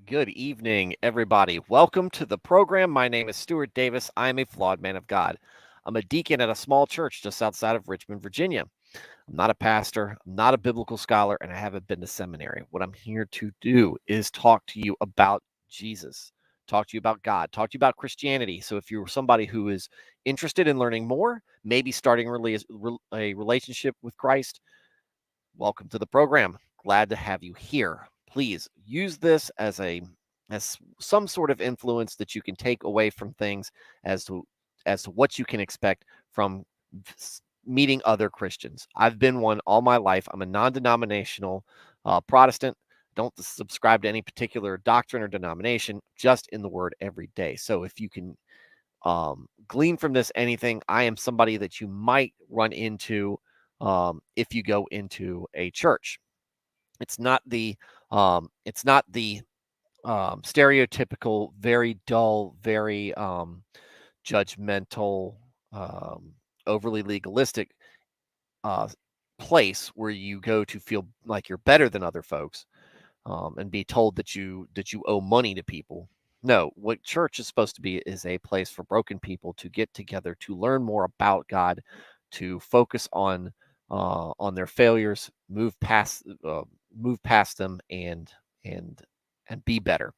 Good evening, everybody. Welcome to the program. My name is Stuart Davis. I am a flawed man of God. I'm a deacon at a small church just outside of Richmond, Virginia. I'm not a pastor, I'm not a biblical scholar, and I haven't been to seminary. What I'm here to do is talk to you about Jesus, talk to you about God, talk to you about Christianity. So if you're somebody who is interested in learning more, maybe starting a relationship with Christ, welcome to the program. Glad to have you here. Please use this as some sort of influence that you can take away from things as to as to what you can expect from meeting other Christians. I've been one all my life. I'm a non-denominational Protestant. Don't subscribe to any particular doctrine or denomination, just in the word every day. So if you can glean from this anything, I am somebody that you might run into if you go into a church. It's not the stereotypical, very dull, very judgmental, um, overly legalistic uh, place where you go to feel like you're better than other folks and be told that you owe money to people. No, what church is supposed to be is a place for broken people to get together to learn more about God, to focus on their failures, move past them, and and be better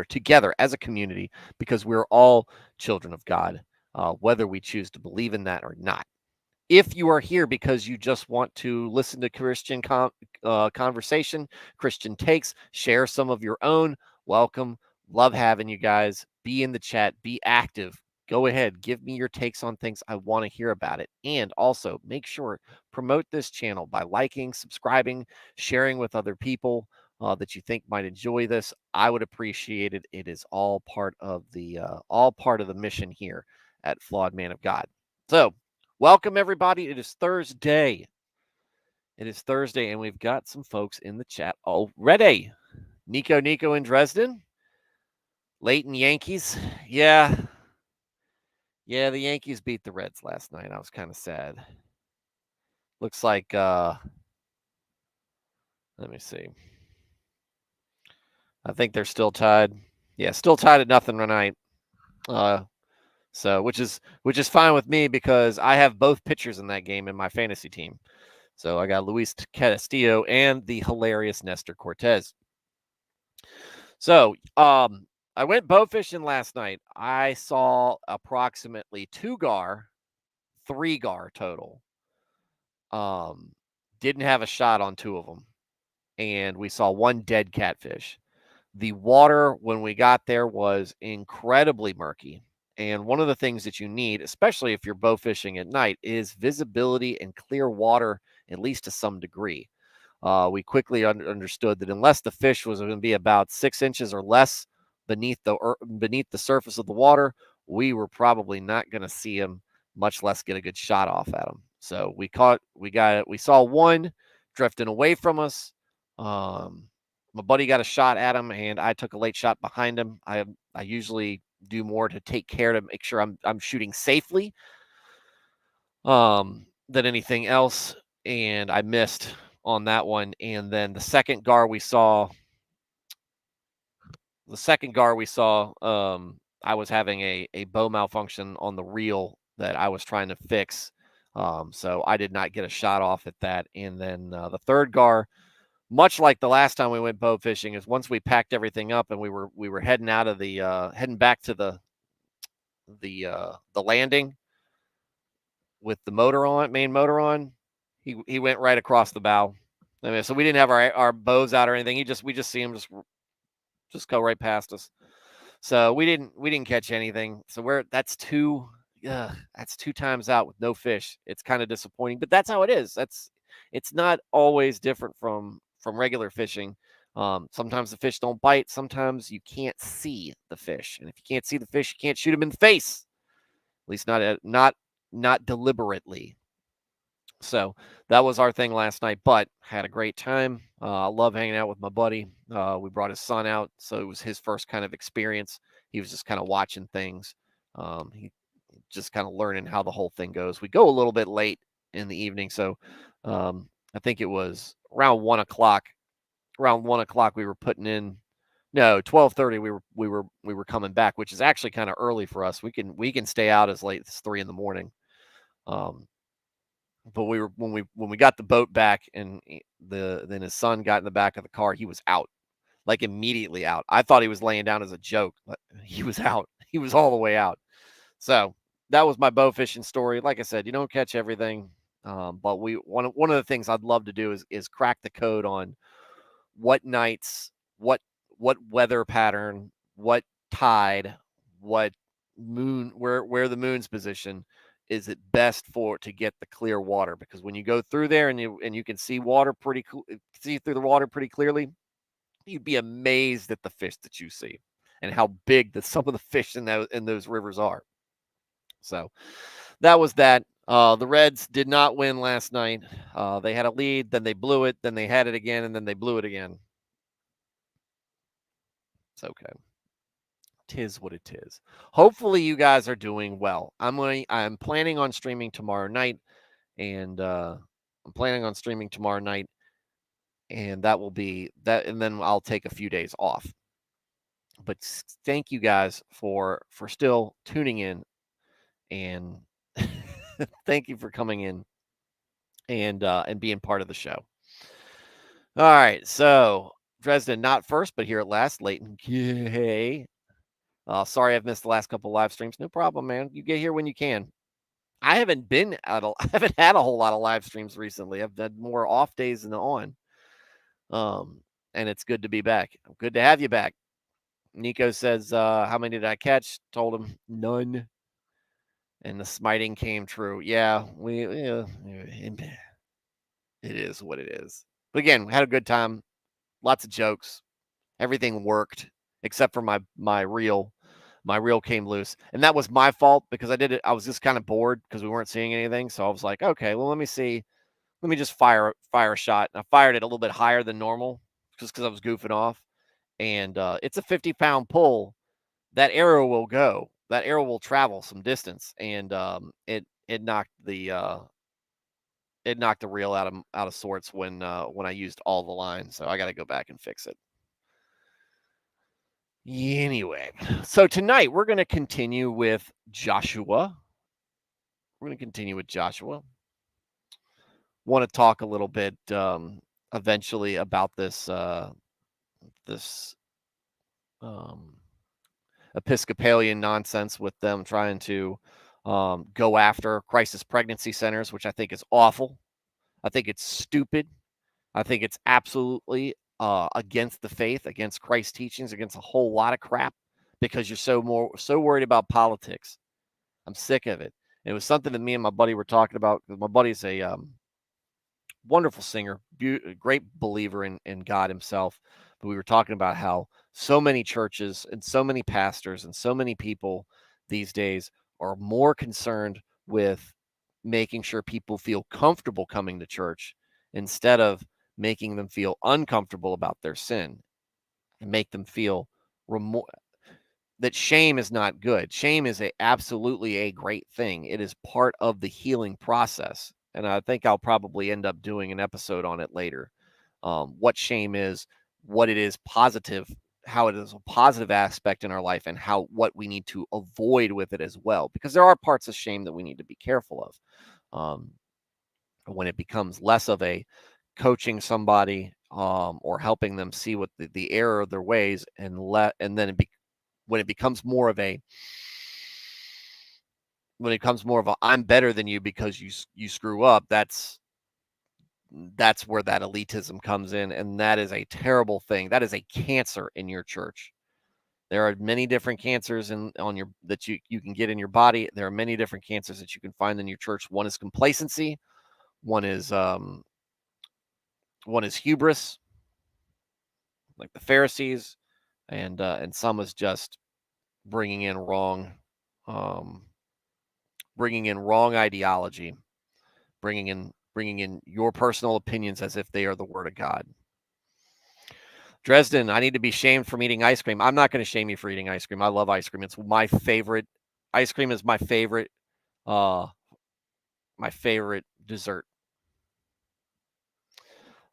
together as a community because we're all children of God, whether we choose to believe in that or not. If you are here because you just want to listen to conversation, Christian takes, share some of your own, welcome. Love having you guys. Be in the chat, be active. Go ahead, give me your takes on things. I want to hear about it. And also make sure promote this channel by liking, subscribing, sharing with other people that you think might enjoy this. I would appreciate it. It is all part of the mission here at Flawed Man of God. So, welcome, everybody. It is Thursday. It is Thursday, and we've got some folks in the chat already. Nico in Dresden. Leighton Yankees. Yeah. Yeah, the Yankees beat the Reds last night. I was kind of sad. Looks like, let me see. I think they're still tied. Yeah, still tied at nothing tonight. So which is fine with me because I have both pitchers in that game in my fantasy team. So I got Luis Castillo and the hilarious Nestor Cortez. So, I went bow fishing last night. I saw approximately 2 gar, 3 gar total. Um, didn't have a shot on 2 of them, and we saw 1 dead catfish. The water when we got there was incredibly murky, and one of the things that you need, especially if you're bow fishing at night, is visibility and clear water, at least to some degree. We quickly understood that unless the fish was going to be about 6 inches or less beneath the surface of the water, we were probably not going to see him, much less get a good shot off at him. So we saw one drifting away from us. My buddy got a shot at him, and I took a late shot behind him. I usually do more to take care to make sure I'm shooting safely than anything else, and I missed on that one. And then the second gar we saw, I was having a bow malfunction on the reel that I was trying to fix. So I did not get a shot off at that. And then the third gar, much like the last time we went bow fishing, is once we packed everything up and we were heading out of the heading back to the landing with the main motor on, he went right across the bow. I mean, so we didn't have our bows out or anything. We just see him just go right past us. So we didn't catch anything. So that's 2 times out with no fish. It's kind of disappointing, but that's how it is. It's not always different from regular fishing. Sometimes the fish don't bite. Sometimes you can't see the fish, and if you can't see the fish, you can't shoot him in the face. At least not deliberately. So that was our thing last night, but had a great time. I love hanging out with my buddy. We brought his son out, so it was his first kind of experience. He was just kind of watching things. He just kind of learning how the whole thing goes. We go a little bit late in the evening, so I think it was around 1 o'clock. Around 1 o'clock, we were putting in. No, 12:30 we were coming back, which is actually kind of early for us. We can stay out as late as 3 in the morning. Um, but we were when we got the boat back and then his son got in the back of the car, he was out. Like immediately out. I thought he was laying down as a joke, but he was out. He was all the way out. So that was my bow fishing story. Like I said, you don't catch everything, but one of the things I'd love to do is crack the code on what nights, what what weather pattern, what tide, what moon, where the moon's position is it best for to get the clear water, because when you go through there and you can see water see through the water pretty clearly, you'd be amazed at the fish that you see and how big some of the fish in those rivers are. So that was that. The Reds did not win last night. They had a lead, then they blew it, then they had it again, and then they blew it again. It's okay. Tis what it is. Hopefully, you guys are doing well. I'm planning on streaming tomorrow night, and I'm planning on streaming tomorrow night, and that will be that, and then I'll take a few days off. But thank you guys for still tuning in, and thank you for coming in and being part of the show. All right, so Dresden not first, but here at last, Leighton. Hey, sorry I've missed the last couple live streams. No problem, man. You get here when you can. I haven't I haven't had a whole lot of live streams recently. I've had more off days than on. And it's good to be back. Good to have you back. Nico says, how many did I catch? Told him none. And the smiting came true. Yeah, it is what it is. But again, we had a good time. Lots of jokes. Everything worked except for my reel. My reel came loose, and that was my fault because I did it. I was just kind of bored because we weren't seeing anything. So I was like, okay, well, let me see. Let me just fire a shot. And I fired it a little bit higher than normal just because I was goofing off. And it's a 50-pound pull. That arrow will go. That arrow will travel some distance, and it knocked the reel out of sorts when I used all the line. So I got to go back and fix it. Anyway, so tonight we're going to continue with Joshua. We're going to continue with Joshua. Want to talk a little bit eventually about this Episcopalian nonsense with them trying to go after crisis pregnancy centers, which I think is awful. I think it's stupid. I think it's absolutely against the faith, against Christ's teachings, against a whole lot of crap because you're so worried about politics. I'm sick of it. It was something that me and my buddy were talking about. My buddy's a wonderful singer, great believer in God himself. But we were talking about how so many churches and so many pastors and so many people these days are more concerned with making sure people feel comfortable coming to church instead of making them feel uncomfortable about their sin and make them feel that shame is not good. Shame is absolutely a great thing. It is part of the healing process. And I think I'll probably end up doing an episode on it later. What shame is, what it is positive, how it is a positive aspect in our life, and what we need to avoid with it as well. Because there are parts of shame that we need to be careful of. When it becomes less of a coaching somebody or helping them see what the error of their ways, and then when it becomes more of a I'm better than you because you screw up, that's where that elitism comes in, and that is a terrible thing. That is a cancer in your church. There are many different cancers that you can get in your body. There are many different cancers that you can find in your church. One is complacency, one is hubris, like the Pharisees, and some is just bringing in wrong um, ideology, bringing in your personal opinions as if they are the word of God. Dresden, I need to be shamed from eating ice cream. I'm not going to shame you for eating ice cream. I love ice cream. It's my favorite. Ice cream is uh, my favorite dessert.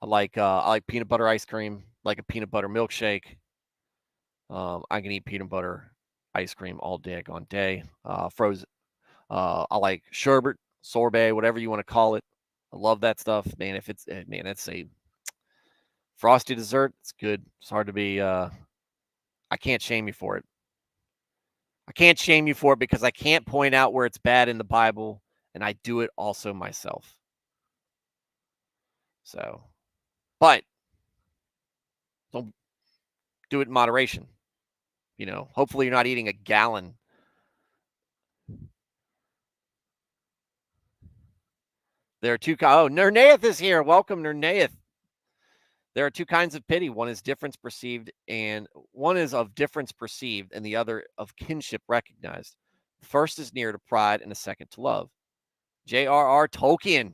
I like peanut butter ice cream, like a peanut butter milkshake. I can eat peanut butter ice cream all day on day. Frozen. I like sherbet, sorbet, whatever you want to call it. I love that stuff, man. If it's man, it's a frosty dessert. It's good. It's hard to be. I can't shame you for it. I can't shame you for it because I can't point out where it's bad in the Bible, and I do it also myself. So, but don't do it in moderation. Hopefully you're not eating a gallon. There are two. Oh, Nernaeth is here. Welcome, Nernaeth. There are two kinds of pity. One is difference perceived, and one is of difference perceived, and the other of kinship recognized. The first is near to pride, and the second to love. J.R.R. Tolkien.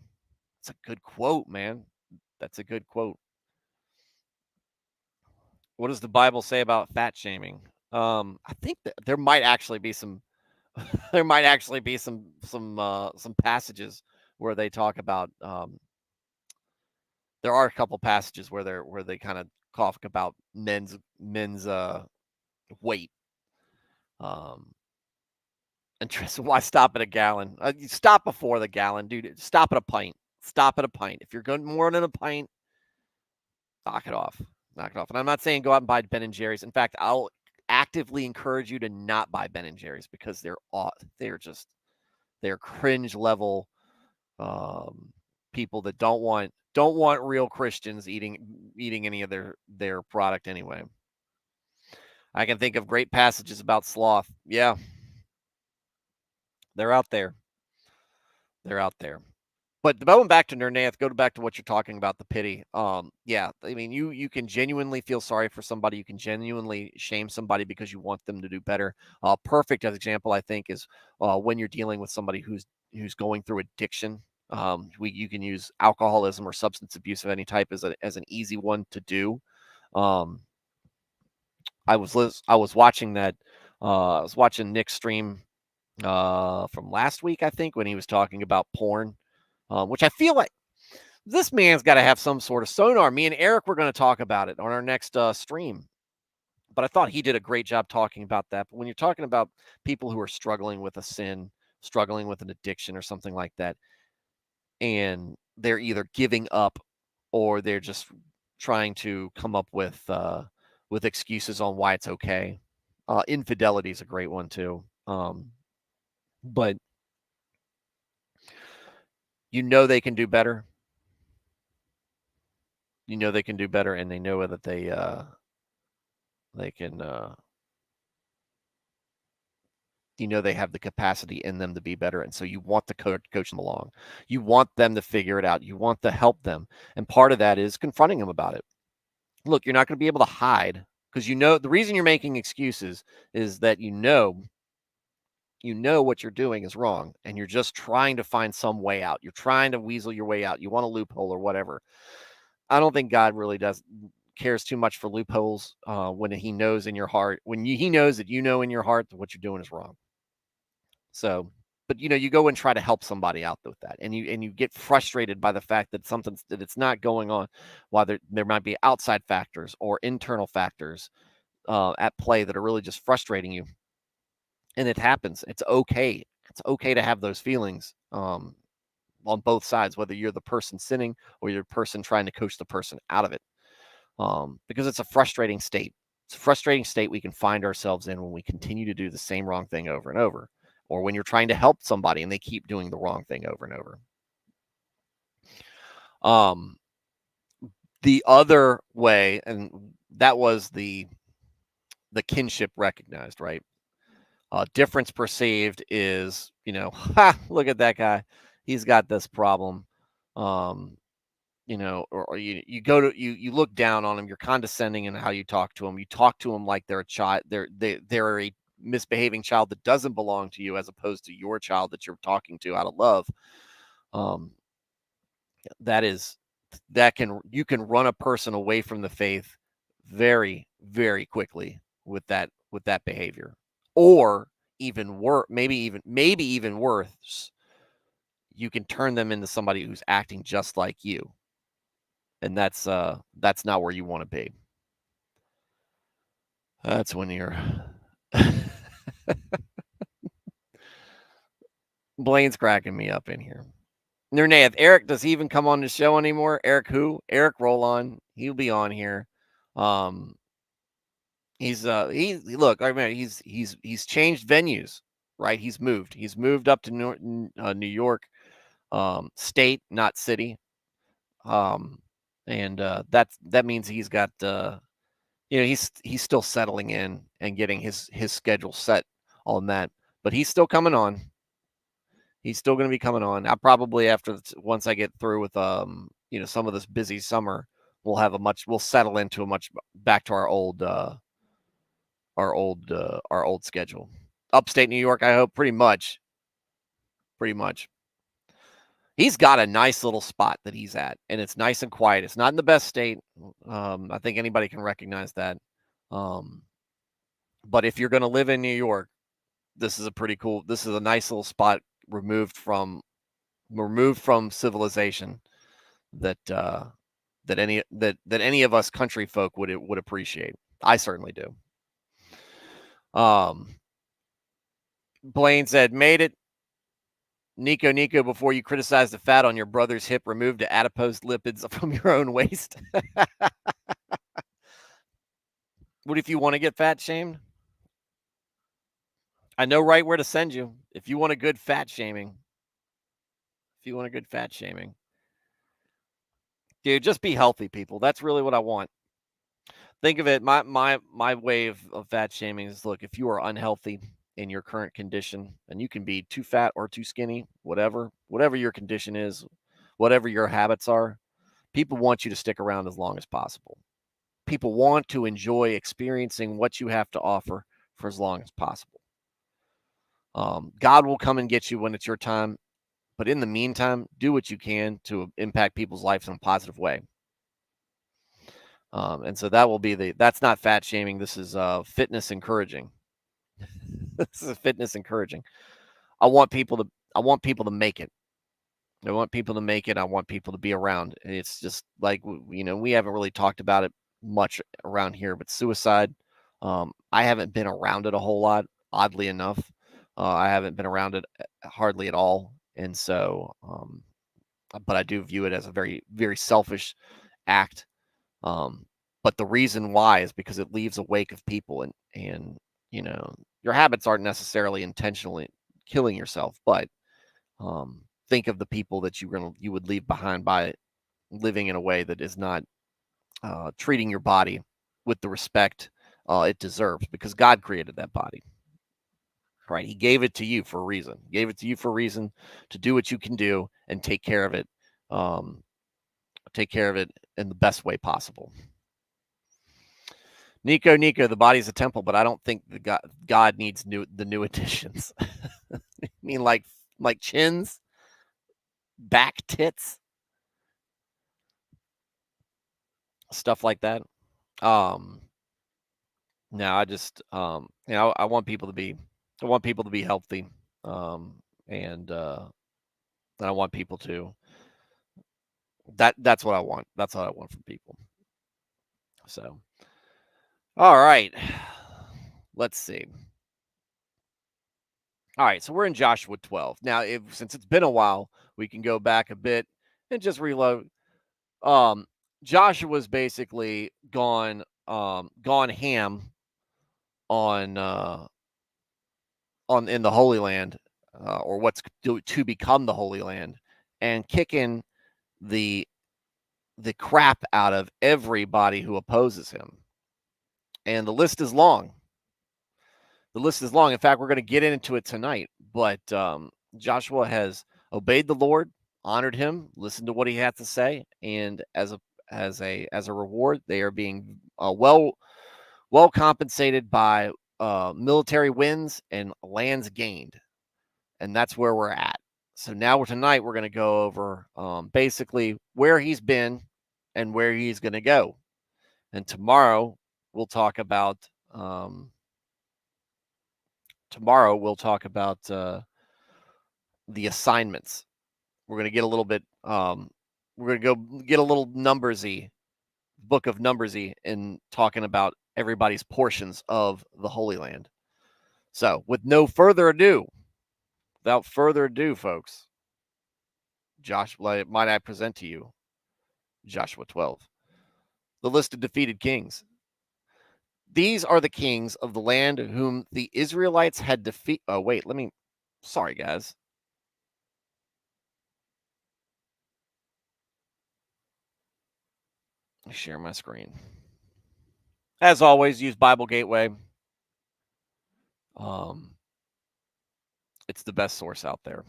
That's a good quote, man. That's a good quote. What does the Bible say about fat shaming? I think that there might actually be some there might actually be some passages where they talk about there are a couple passages where they kind of talk about men's weight. Interesting. Why stop at a gallon? You stop before the gallon, dude. Stop at a pint. Stop at a pint. If you're going more than a pint, knock it off. Knock it off. And I'm not saying go out and buy Ben and Jerry's. In fact, I'll actively encourage you to not buy Ben and Jerry's because they're cringe level people that don't want real Christians eating any of their product anyway. I can think of great passages about sloth. Yeah, they're out there. They're out there. But going back to Nernath, go back to what you're talking about, the pity. Yeah, I mean, you can genuinely feel sorry for somebody. You can genuinely shame somebody because you want them to do better. Perfect example, I think, is when you're dealing with somebody who's going through addiction. You can use alcoholism or substance abuse of any type as an easy one to do. Um, I was watching that. I was watching Nick's stream from last week, I think, when he was talking about porn, which I feel like this man's got to have some sort of sonar. Me and Eric were going to talk about it on our next stream, but I thought he did a great job talking about that. But when you're talking about people who are struggling with a sin, struggling with an addiction or something like that, and they're either giving up or they're just trying to come up with excuses on why it's okay. Infidelity is a great one too. But they can do better. They can do better, and they know that they can. They have the capacity in them to be better, and so you want to coach them along. You want them to figure it out. You want to help them, and part of that is confronting them about it. Look, you're not going to be able to hide because the reason you're making excuses is that what you're doing is wrong, and you're just trying to find some way out. You're trying to weasel your way out. You want a loophole or whatever. I don't think God really cares too much for loopholes when he knows in your heart, he knows that in your heart that what you're doing is wrong. So, but you go and try to help somebody out with that, and you get frustrated by the fact that it's not going on, while there might be outside factors or internal factors at play that are really just frustrating you. And it happens. It's okay. It's okay to have those feelings on both sides, whether you're the person sinning or you're the person trying to coach the person out of it. Because it's a frustrating state. It's a frustrating state we can find ourselves in when we continue to do the same wrong thing over and over, or when you're trying to help somebody and they keep doing the wrong thing over and over. The other way, and that was the kinship recognized, right? Difference perceived is, look at that guy. He's got this problem. Or you go to you look down on them. You're condescending in how you talk to them. You talk to them like they're a child. They're a misbehaving child that doesn't belong to you, as opposed to your child that you're talking to out of love. You can run a person away from the faith very, very quickly with that behavior, or even worse, maybe even worse. You can turn them into somebody who's acting just like you. And that's not where you want to be. That's when you're. Blaine's cracking me up in here. Nernath, Eric, does he even come on the show anymore? Eric who? Eric Rollon. He'll be on here. He's look, I mean, he's changed venues, right? He's moved up to New York, state, not city. And that means he's got he's still settling in and getting his schedule set on that, but he's still coming on. He's still going to be coming on. I probably once I get through with some of this busy summer, we'll settle into a much back to our old schedule. Upstate New York, I hope, pretty much. He's got a nice little spot that he's at, and it's nice and quiet. It's not in the best state. I think anybody can recognize that. But if you're going to live in New York, this is a nice little spot removed from civilization that any of us country folk would appreciate. I certainly do. Blaine said, made it. Nico, before you criticize the fat on your brother's hip, remove the adipose lipids from your own waist. What if you want to get fat shamed? I know right where to send you if you want a good fat shaming. Dude, just be healthy, people. That's really what I want. Think of it. My way of fat shaming is, look, if you are unhealthy in your current condition, and you can be too fat or too skinny, whatever your condition is, whatever your habits are, people want you to stick around as long as possible. People want to enjoy experiencing what you have to offer for as long as possible. God will come and get you when it's your time, but in the meantime, do what you can to impact people's lives in a positive way. And so that's not fat shaming. This is fitness encouraging. This is fitness encouraging. I want people to make it. I want people to make it. I want people to be around. And it's just like, we haven't really talked about it much around here, but suicide, I haven't been around it a whole lot, oddly enough. I haven't been around it hardly at all. And so, but I do view it as a very, very selfish act. But the reason why is because it leaves a wake of people, and your habits aren't necessarily intentionally killing yourself, but think of the people that you would leave behind by living in a way that is not treating your body with the respect it deserves, because God created that body. Right? He gave it to you for a reason. He gave it to you for a reason to do what you can do and take care of it. Take care of it in the best way possible. Nico, the body's a temple, but I don't think God needs the new additions. I mean, like chins, back tits, stuff like that. No, I just I want people to be healthy, and I want people to that's what I want. That's what I want from people. So, all right, let's see. All right, so we're in Joshua 12 now. Since it's been a while, we can go back a bit and just reload. Joshua's basically gone ham on in the Holy Land, or what's to become the Holy Land, and kicking the crap out of everybody who opposes him. And the list is long. In fact, we're going to get into it tonight. But Joshua has obeyed the Lord, honored him, listened to what he had to say, and as a reward, they are being well compensated by military wins and lands gained, and that's where we're at. So now tonight we're going to go over basically where he's been and where he's going to go, and tomorrow we'll talk about the assignments. We're going to get a little bit. We're going to go get a little numbersy, book of numbersy, in talking about everybody's portions of the Holy Land. So, without further ado, folks, Joshua, might I present to you Joshua 12, the list of defeated kings. These are the kings of the land whom the Israelites had defeated. Oh, wait, sorry, guys. Let me share my screen. As always, use Bible Gateway. It's the best source out there.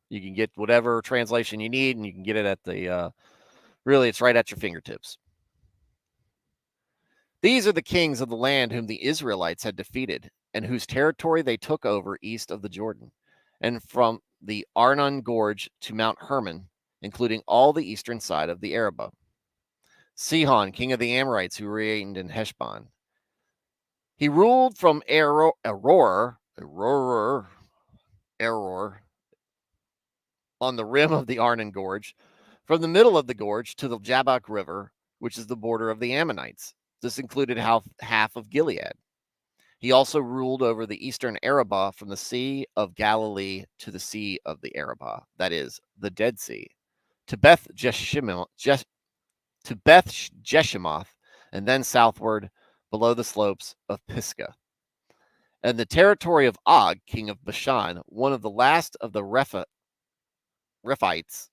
You can get whatever translation you need, and you can get it at the, really, it's right at your fingertips. These are the kings of the land whom the Israelites had defeated, and whose territory they took over east of the Jordan, and from the Arnon Gorge to Mount Hermon, including all the eastern side of the Arabah. Sihon, king of the Amorites, who reigned in Heshbon. He ruled from Eror on the rim of the Arnon Gorge, from the middle of the gorge to the Jabbok River, which is the border of the Ammonites. This included half of Gilead. He also ruled over the eastern Arabah from the Sea of Galilee to the Sea of the Arabah, that is, the Dead Sea, to Beth Jeshimoth, and then southward below the slopes of Pisgah. And the territory of Og, king of Bashan, one of the last of the Rephaites,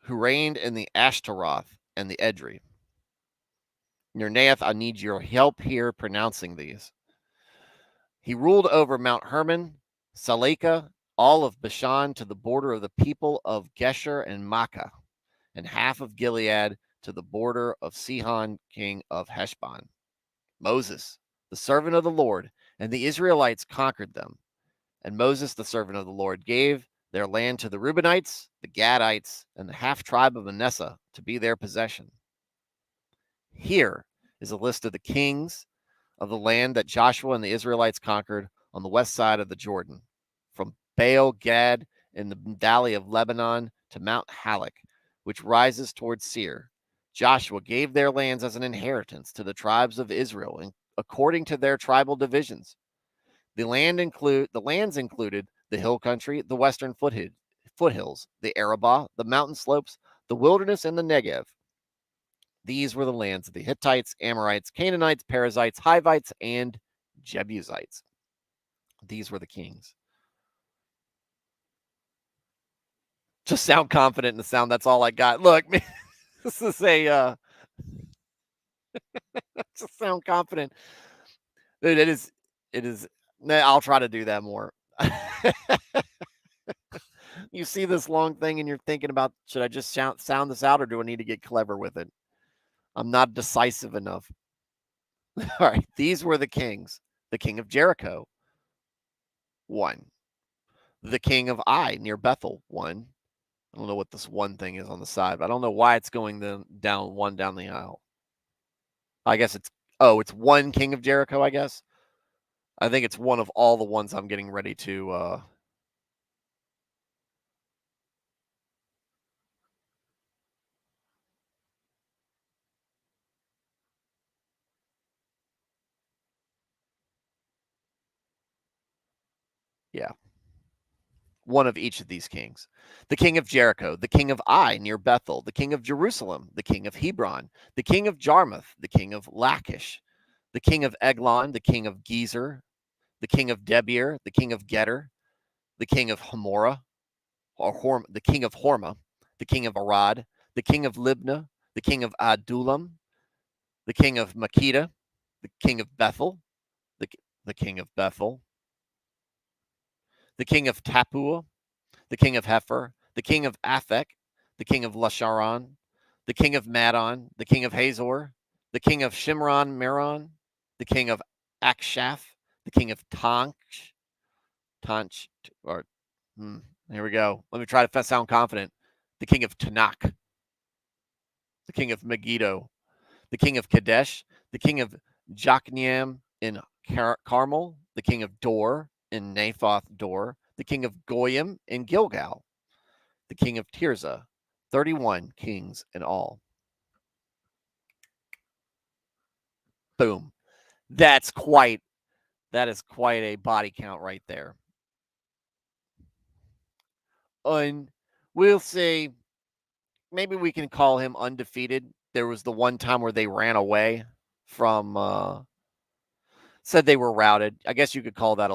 who reigned in the Ashtaroth and the Edrei. Nernath, I need your help here pronouncing these. He ruled over Mount Hermon, Saleka, all of Bashan to the border of the people of Gesher and Makkah, and half of Gilead to the border of Sihon, king of Heshbon. Moses, the servant of the Lord, and the Israelites conquered them. And Moses, the servant of the Lord, gave their land to the Reubenites, the Gadites, and the half tribe of Manasseh to be their possession. Here is a list of the kings of the land that Joshua and the Israelites conquered on the west side of the Jordan, from Baal Gad in the valley of Lebanon to Mount Halak, which rises towards Seir. Joshua gave their lands as an inheritance to the tribes of Israel, according to their tribal divisions. The lands included the hill country, the western foothills, the Arabah, the mountain slopes, the wilderness, and the Negev. These were the lands of the Hittites, Amorites, Canaanites, Perizzites, Hivites, and Jebusites. These were the kings. Just sound confident in the sound. That's all I got. Look, man, this is a just sound confident. It is. I'll try to do that more. You see this long thing and you're thinking about, should I just sound this out or do I need to get clever with it? I'm not decisive enough. All right. These were the kings. The king of Jericho, 1. The king of Ai near Bethel, 1. I don't know what this one thing is on the side, but I don't know why it's going down the aisle. I guess it's 1 king of Jericho, I guess. I think it's one of all the ones I'm getting ready to yeah. One of each of these kings. The king of Jericho, the king of Ai near Bethel, the king of Jerusalem, the king of Hebron, the king of Jarmuth, the king of Lachish, the king of Eglon, the king of Gezer, the king of Debir, the king of Geter, the king of the king of Hormah, the king of Arad, the king of Libnah, the king of Adullam, the king of Makkedah, the king of Bethel, the king of Bethel, the king of Tappuah, the king of Hepher, the king of Aphek, the king of Lasharon, the king of Madon, the king of Hazor, the king of Shimron Meron, the king of Akshaph, the king of here we go. Let me try to sound confident. The king of Tanakh, the king of Megiddo, the king of Kadesh, the king of Jokneam in Carmel, the king of Dor in Naphoth Dor, the king of Goyim in Gilgal, the king of Tirzah, 31 kings in all. Boom. That is quite a body count right there. And we'll say maybe we can call him undefeated. There was the one time where they ran away from said they were routed. I guess you could call that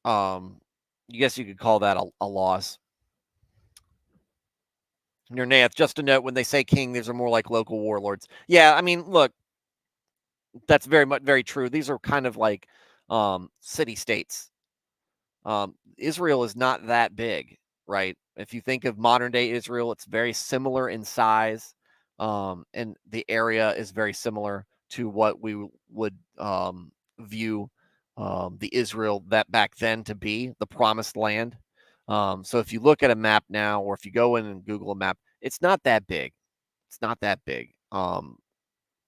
I guess you could call that a loss. Your Nath, just a note, when they say king, these are more like local warlords. Yeah, I mean, look, that's very true. These are kind of like city states. Israel is not that big, right? If you think of modern day Israel, it's very similar in size, and the area is very similar to what we would view the Israel that back then to be, the promised land. So if you look at a map now, or if you go in and Google a map, it's not that big. It's not that big.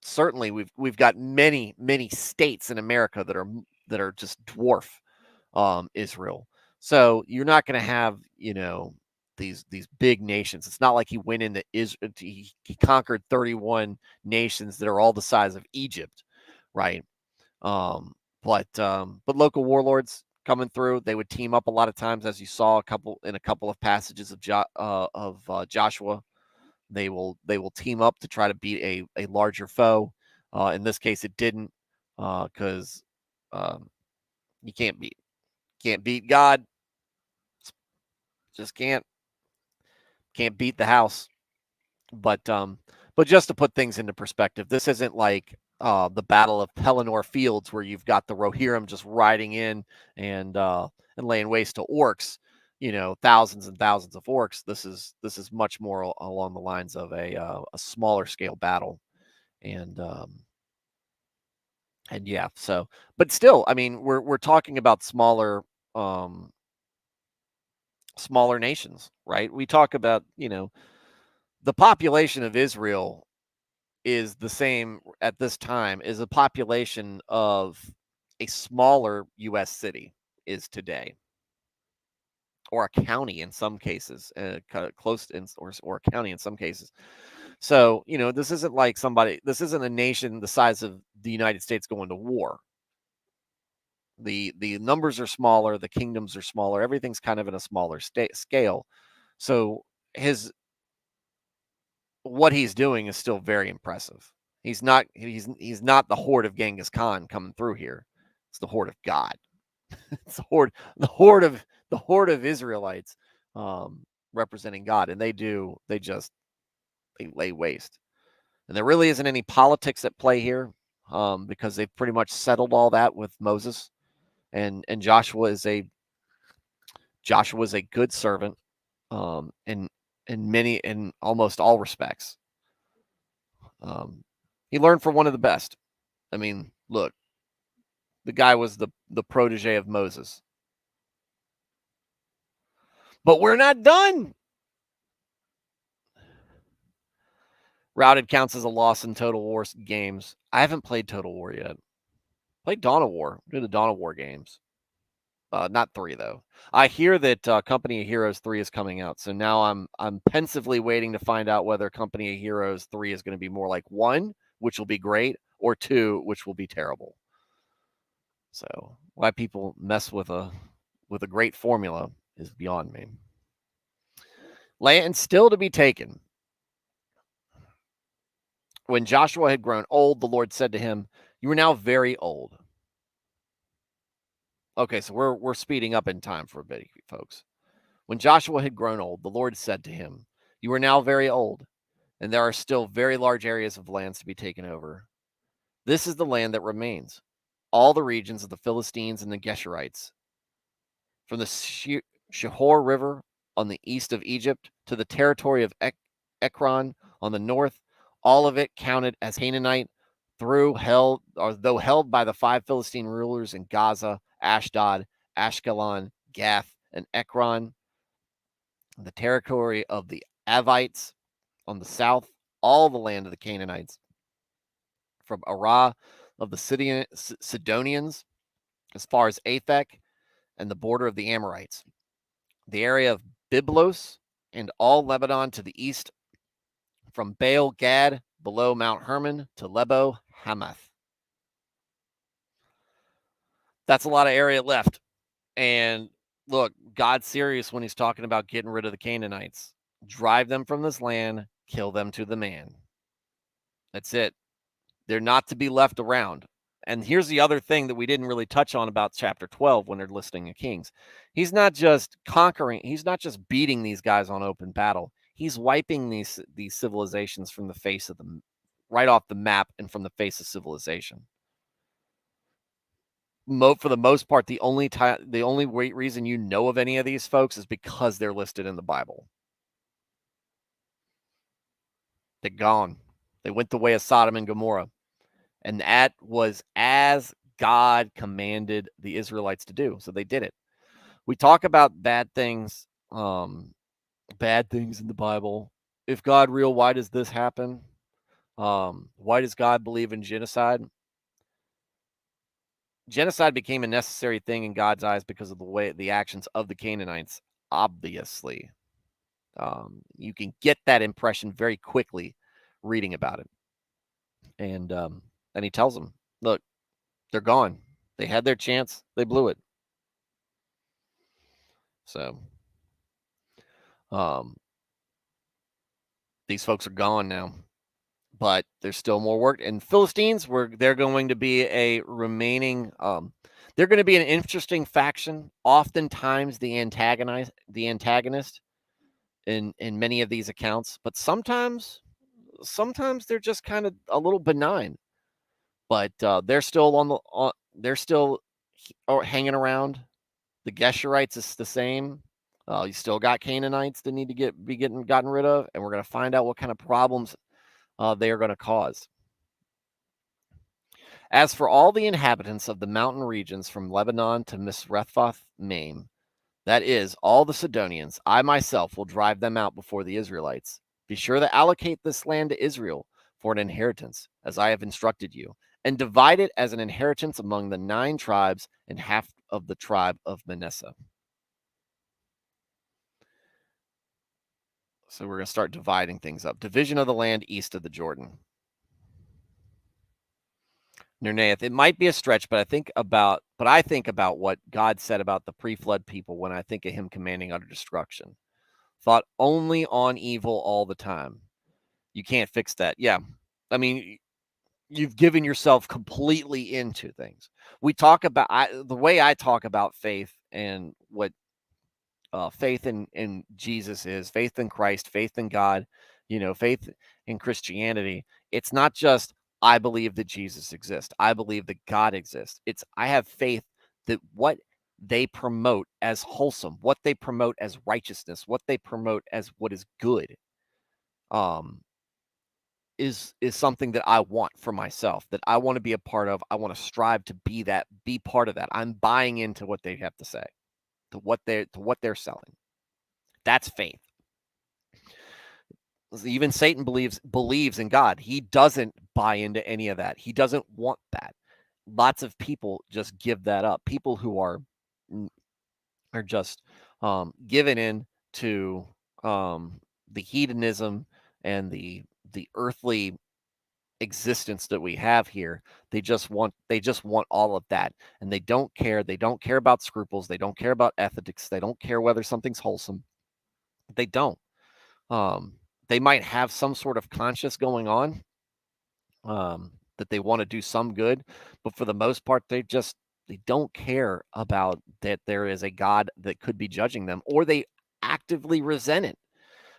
Certainly, we've got many states in America that are just dwarf Israel. So you're not going to have, these big nations. It's not like he went into Israel. He conquered 31 nations that are all the size of Egypt, right? But local warlords coming through, they would team up a lot of times, as you saw in a couple of passages of Joshua. They will team up to try to beat a larger foe. In this case, it didn't, because you can't beat God. Just can't beat the house. But just to put things into perspective, this isn't like the Battle of Pelennor Fields, where you've got the Rohirrim just riding in and laying waste to orcs. Thousands and thousands of orcs. This is much more along the lines of a smaller scale battle, and yeah. So, but still, I mean, we're talking about smaller nations, right? We talk about, the population of Israel is the same at this time as a population of a smaller U.S. city is today, or a county in some cases, close in, or a county in some cases. So, this isn't like this isn't a nation the size of the United States going to war. The numbers are smaller, the kingdoms are smaller, everything's kind of in a smaller scale. So what he's doing is still very impressive. He's not the horde of Genghis Khan coming through here. It's the horde of God. It's the horde of Israelites, representing God, and they lay waste. And there really isn't any politics at play here, because they've pretty much settled all that with Moses, and Joshua is a good servant, in almost all respects. He learned from one of the best. I mean, look, the guy was the protege of Moses. But we're not done. Routed counts as a loss in Total War games. I haven't played Total War yet. Played Dawn of War. Do the Dawn of War games. Not 3 though. I hear that Company of Heroes 3 is coming out, so now I'm pensively waiting to find out whether Company of Heroes 3 is going to be more like 1, which will be great, or 2, which will be terrible. So why people mess with a great formula is beyond me. Land still to be taken. When Joshua had grown old, the Lord said to him, "You are now very old." Okay, so we're speeding up in time for a bit, folks. When Joshua had grown old, the Lord said to him, "You are now very old, and there are still very large areas of lands to be taken over. This is the land that remains, all the regions of the Philistines and the Geshurites, from the Shihor River on the east of Egypt to the territory of Ekron on the north, all of it counted as Canaanite, though held by the 5 Philistine rulers in Gaza, Ashdod, Ashkelon, Gath, and Ekron. The territory of the Avites on the south, all the land of the Canaanites, from Arah of the Sidonians as far as Aphek and the border of the Amorites. The area of Byblos and all Lebanon to the east, from Baal Gad below Mount Hermon to Lebo Hamath. That's a lot of area left. And look, God's serious when he's talking about getting rid of the Canaanites. Drive them from this land, kill them to the man. That's it. They're not to be left around. And here's the other thing that we didn't really touch on about chapter 12 when they're listing the kings. He's not just conquering, he's not just beating these guys on open battle. He's wiping these civilizations from the face of the right off the map and from the face of civilization. For the most part, the only reason you know of any of these folks is because they're listed in the Bible. They're gone. They went the way of Sodom and Gomorrah. And that was as God commanded the Israelites to do. So they did it. We talk about bad things in the Bible. If God real, why does this happen? Why does God believe in genocide? Genocide became a necessary thing in God's eyes because of the actions of the Canaanites, obviously. You can get that impression very quickly reading about it. And he tells them, look, they're gone. They had their chance. They blew it. So these folks are gone now. But there's still more work. And Philistines, they're going to be a remaining they're going to be an interesting faction. Oftentimes the antagonist in many of these accounts, but sometimes they're just kind of a little benign. But they're still hanging around. The Geshurites is the same. You still got Canaanites that need to be gotten rid of, and we're going to find out what kind of problems they are going to cause. As for all the inhabitants of the mountain regions from Lebanon to Misrephoth Maim, that is, all the Sidonians, I myself will drive them out before the Israelites. Be sure to allocate this land to Israel for an inheritance, as I have instructed you, and divide it as an inheritance among the 9 tribes and half of the tribe of Manasseh. So we're going to start dividing things up. Division of the land east of the Jordan. Nernaeth, it might be a stretch, but I think about what God said about the pre-flood people when I think of him commanding utter destruction. Thought only on evil all the time. You can't fix that. Yeah. I mean, you've given yourself completely into things. We talk about the way I talk about faith and what faith in Jesus is, faith in Christ, faith in God, faith in Christianity. It's not just I believe that Jesus exists. I believe that God exists. It's I have faith that what they promote as wholesome, what they promote as righteousness, what they promote as what is good, is something that I want for myself, that I want to be a part of. I want to strive to be part of that. I'm buying into what they have to say, to what they're selling. That's faith. Even Satan believes in God. He doesn't buy into any of that. He doesn't want that. Lots of people just give that up. People who are just given in to the hedonism and the earthly existence that we have here. They just want all of that, and they don't care. They don't care about scruples. They don't care about ethics. They don't care whether something's wholesome. They don't. They might have some sort of conscience going on, that they want to do some good, but for the most part, they don't care about that there is a God that could be judging them, or they actively resent it.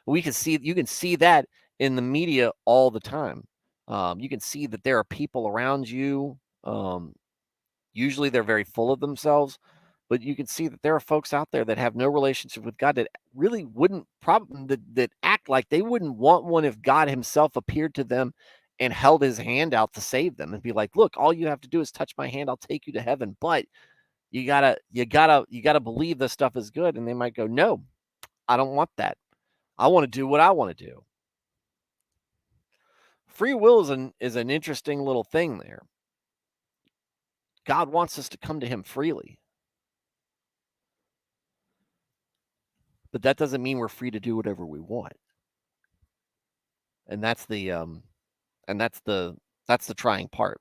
You can see that in the media all the time. You can see that there are people around you. Usually they're very full of themselves, but you can see that there are folks out there that have no relationship with God that really wouldn't that act like they wouldn't want one if God himself appeared to them and held his hand out to save them and be like, look, all you have to do is touch my hand. I'll take you to heaven. But you gotta believe this stuff is good. And they might go, no, I don't want that. I want to do what I want to do. Free will is an interesting little thing there. God wants us to come to him freely. but that doesn't mean we're free to do whatever we want. And that's the trying part.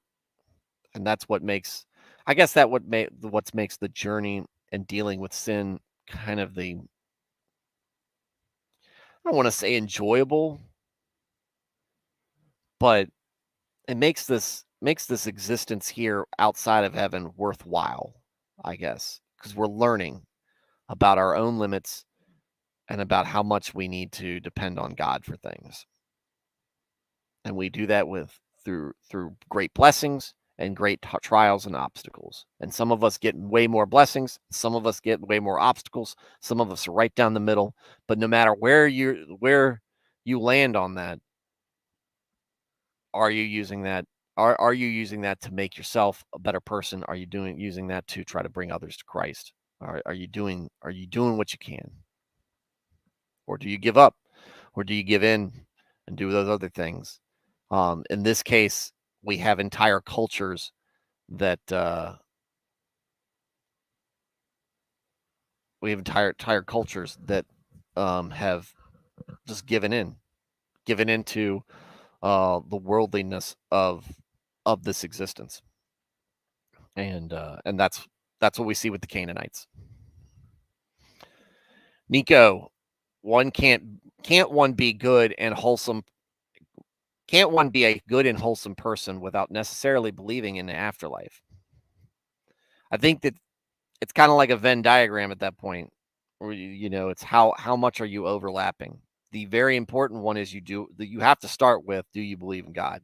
And that's what makes, I guess that what makes the journey and dealing with sin kind of the, I don't want to say enjoyable, but it makes this existence here outside of heaven worthwhile, I guess, because we're learning about our own limits and about how much we need to depend on God for things. And we do that through great blessings and great trials and obstacles. And some of us get way more blessings, some of us get way more obstacles, some of us are right down the middle. But no matter where you land on that, are you using that? Are you using that to make yourself a better person? Are you using that to try to bring others to Christ? Are you doing what you can? Or do you give up? Or do you give in and do those other things? In this case, we have entire cultures that have just given into the worldliness of this existence, and that's what we see with the Canaanites. Nico, one can't one be good and wholesome? Can't one be a good and wholesome person without necessarily believing in the afterlife? I think that it's kind of like a Venn diagram at that point, where it's how much are you overlapping. The very important one is you have to start with, do you believe in God,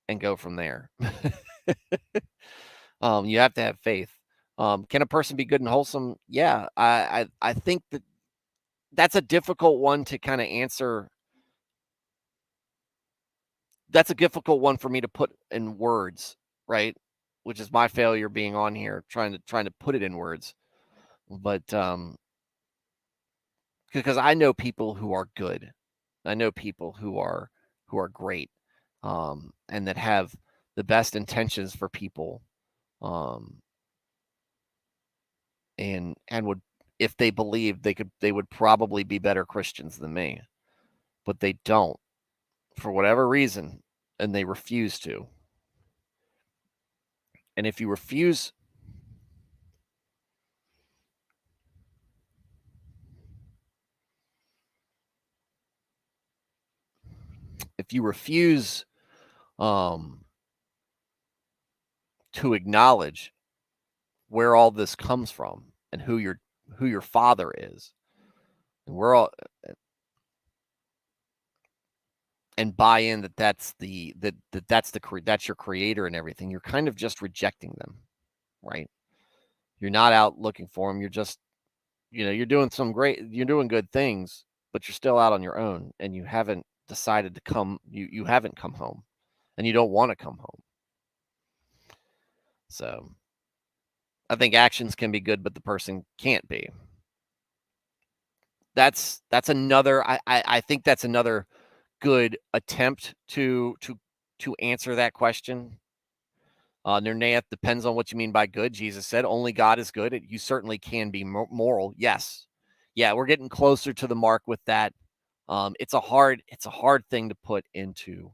and go from there. You have to have faith. Can a person be good and wholesome? Yeah, I think that's a difficult one to kind of answer. That's a difficult one for me to put in words, right? Which is my failure being on here, trying to put it in words. But because I know people who are good, I know people who are great, and that have the best intentions for people, um, and would, if they believed, they would probably be better Christians than me, but they don't for whatever reason, and they refuse to. And if you refuse um, to acknowledge where all this comes from and who your father is, and we're all, and buy in that that's your creator and everything, you're kind of just rejecting them, right? You're not out looking for them. You're just, you're doing good things, but you're still out on your own, and you haven't decided to come. You haven't come home, and you don't want to come home. So I think actions can be good, but the person can't be. That's another. I think that's another good attempt to answer that question. Nirnaeth, depends on what you mean by good. Jesus said, only God is good. You certainly can be moral. Yes. Yeah, we're getting closer to the mark with that. It's a hard thing to put into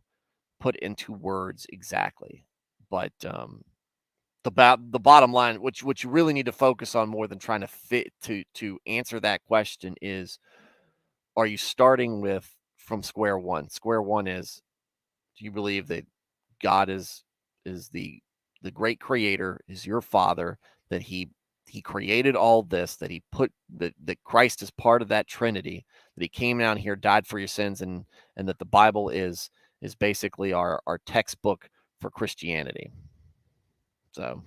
words exactly. But the bottom line, which you really need to focus on more than trying to fit to answer that question, is, are you starting with from square one? Square one is, do you believe that God is the great creator, is your father, that he created all this, that he put that Christ is part of that Trinity, that he came down here, died for your sins, and that the Bible is basically our textbook for Christianity. So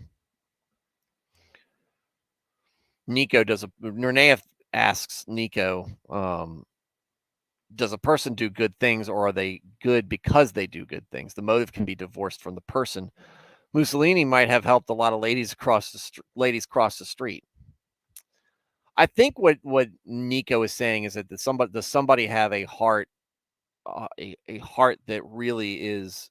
Nernaev asks Nico, does a person do good things, or are they good because they do good things? The motive can be divorced from the person. Mussolini might have helped a lot of ladies cross the street. I think what Nico is saying is that does somebody have a heart, a heart that really is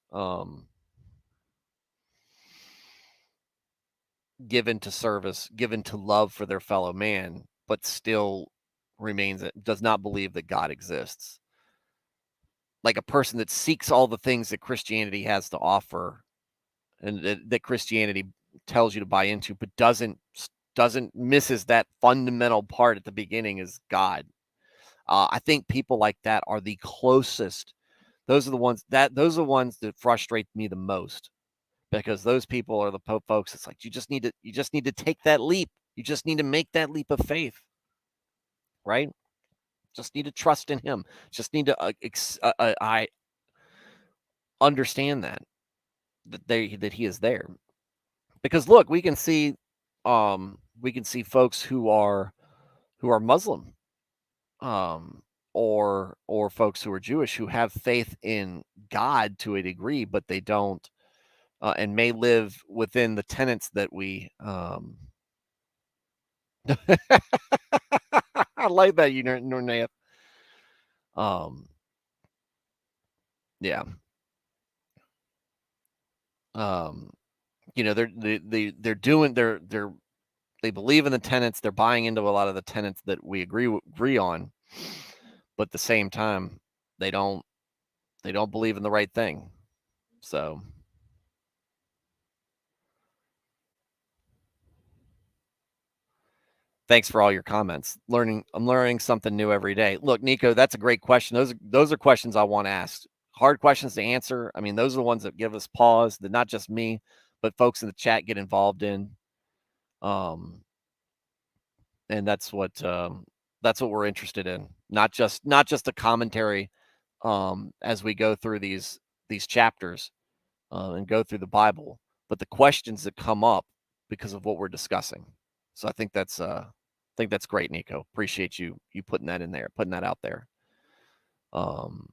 given to service, given to love for their fellow man, but still does not believe that God exists. Like a person that seeks all the things that Christianity has to offer and that Christianity tells you to buy into, but misses that fundamental part at the beginning is God. I think people like that are the closest. Those are the ones that frustrate me the most, because those people are the folks. It's like you just need to take that leap. You just need to make that leap of faith, right? Just need to trust in Him. Just need to I understand that He is there. Because look, we can see folks who are Muslim, um, or folks who are Jewish who have faith in God to a degree, but they don't, and may live within the tenets that we. I like that, Nurnath. Um, yeah. Um, they're doing they believe in the tenets. They're buying into a lot of the tenets that we agree on, but at the same time, they don't they don't believe in the right thing. So thanks for all your comments. I'm learning something new every day. Look, Nico, that's a great question. Those are questions I want asked. Hard questions to answer. I mean, those are the ones that give us pause. That not just me, but folks in the chat get involved in. Um, and that's what we're interested in. Not just a commentary, as we go through these chapters, and go through the Bible, but the questions that come up because of what we're discussing. So I think that's great, Nico. Appreciate you putting that in there, putting that out there. Um,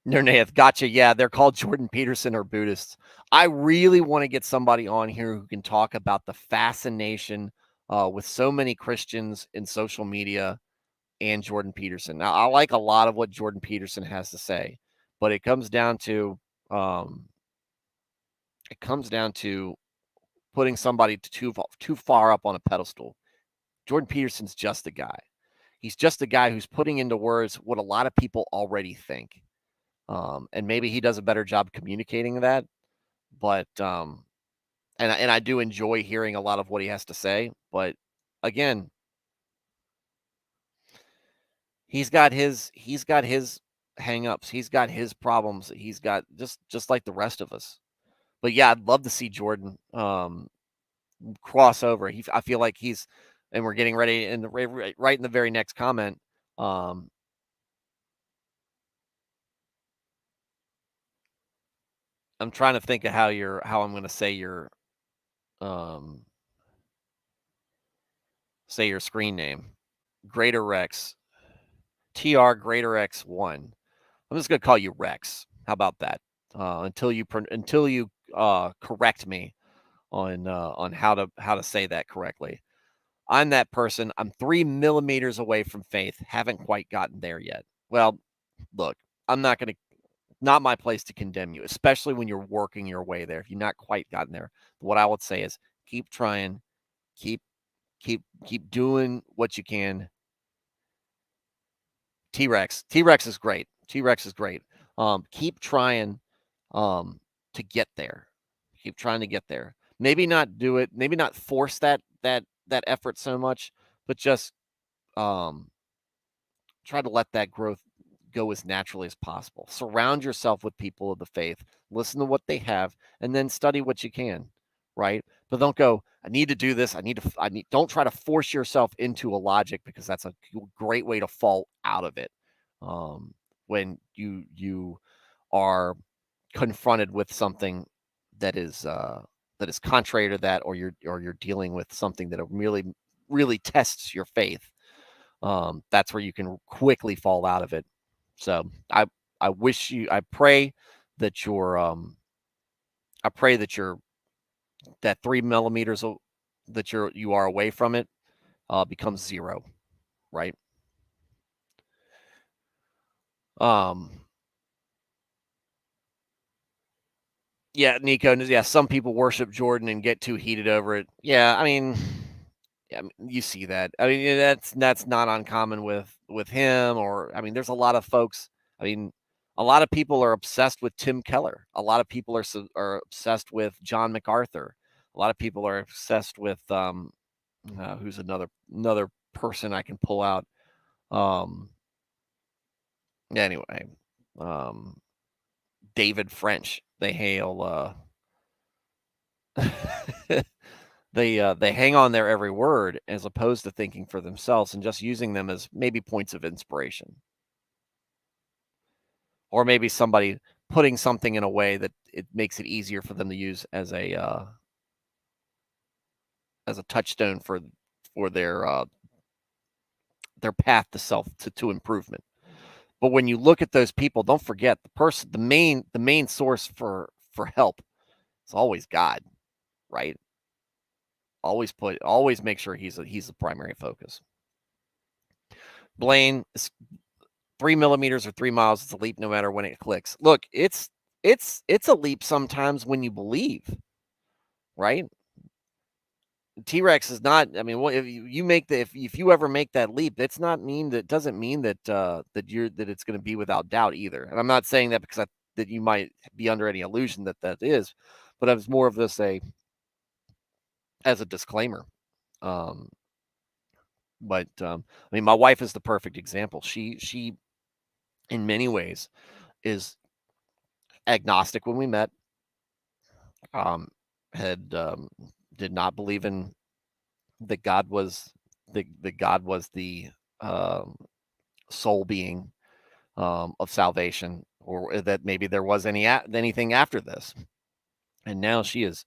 Nernath, gotcha. Yeah, they're called Jordan Peterson or Buddhists. I really want to get somebody on here who can talk about the fascination with so many Christians in social media and Jordan Peterson. Now, I like a lot of what Jordan Peterson has to say, but um, it comes down to putting somebody too far up on a pedestal. Jordan Peterson's just a guy. He's just a guy who's putting into words what a lot of people already think. And maybe he does a better job communicating that. But and I do enjoy hearing a lot of what he has to say. But again, he's got his hangups. He's got his problems. He's got just like the rest of us. But yeah, I'd love to see Jordan crossover. I feel like and we're getting ready in the right in the very next comment. Um, I'm trying to think of how I'm going to um, say your screen name. Greater Rex, TR Greater X1. I'm just going to call you Rex. How about that? Until you correct me on how to say that correctly. I'm that person. I'm 3 millimeters away from faith. Haven't quite gotten there yet. Well, look, I'm not my place to condemn you, especially when you're working your way there. If you've not quite gotten there, what I would say is keep trying, keep keep doing what you can. T-Rex is great. T-Rex is great. Keep trying to get there. Keep trying to get there. Maybe not do it. Maybe not force that effort so much, but just um, try to let that growth go as naturally as possible. Surround yourself with people of the faith. Listen to what they have, and then study what you can. Right, but don't go. I need to do this. I need. Don't try to force yourself into a logic, because that's a great way to fall out of it. Um, when you are confronted with something that is contrary to that, or you're dealing with something that really tests your faith, that's where you can quickly fall out of it. So I pray that you're that 3 millimeters that you are away from it becomes zero, right? Um, yeah, Nico. Yeah, some people worship Jordan and get too heated over it. Yeah, I mean, Yeah, I mean, you see that. I mean, that's not uncommon with him, or I mean, there's a lot of folks. I mean, a lot of people are obsessed with Tim Keller. A lot of people are obsessed with John MacArthur. A lot of people are obsessed with who's another person I can pull out. Um, anyway, um, David French. They hail. They hang on their every word as opposed to thinking for themselves and just using them as maybe points of inspiration, or maybe somebody putting something in a way that it makes it easier for them to use as a touchstone for their path to to improvement. But when you look at those people, don't forget the main source for help is always God, right? Always make sure he's the primary focus. Blaine, 3 millimeters or 3 miles, it's a leap no matter when it clicks. Look, it's a leap sometimes when you believe, right? T-Rex is not. I mean, if you make if you ever make that leap, that's not mean that doesn't mean that that it's going to be without doubt either. And I'm not saying that because that you might be under any illusion that is, but it's more of this as a disclaimer. Um, but I mean, my wife is the perfect example. She in many ways is agnostic when we met. Um, had did not believe in that God was that God was the um, sole being of salvation, or that maybe there was anything after this. And now she is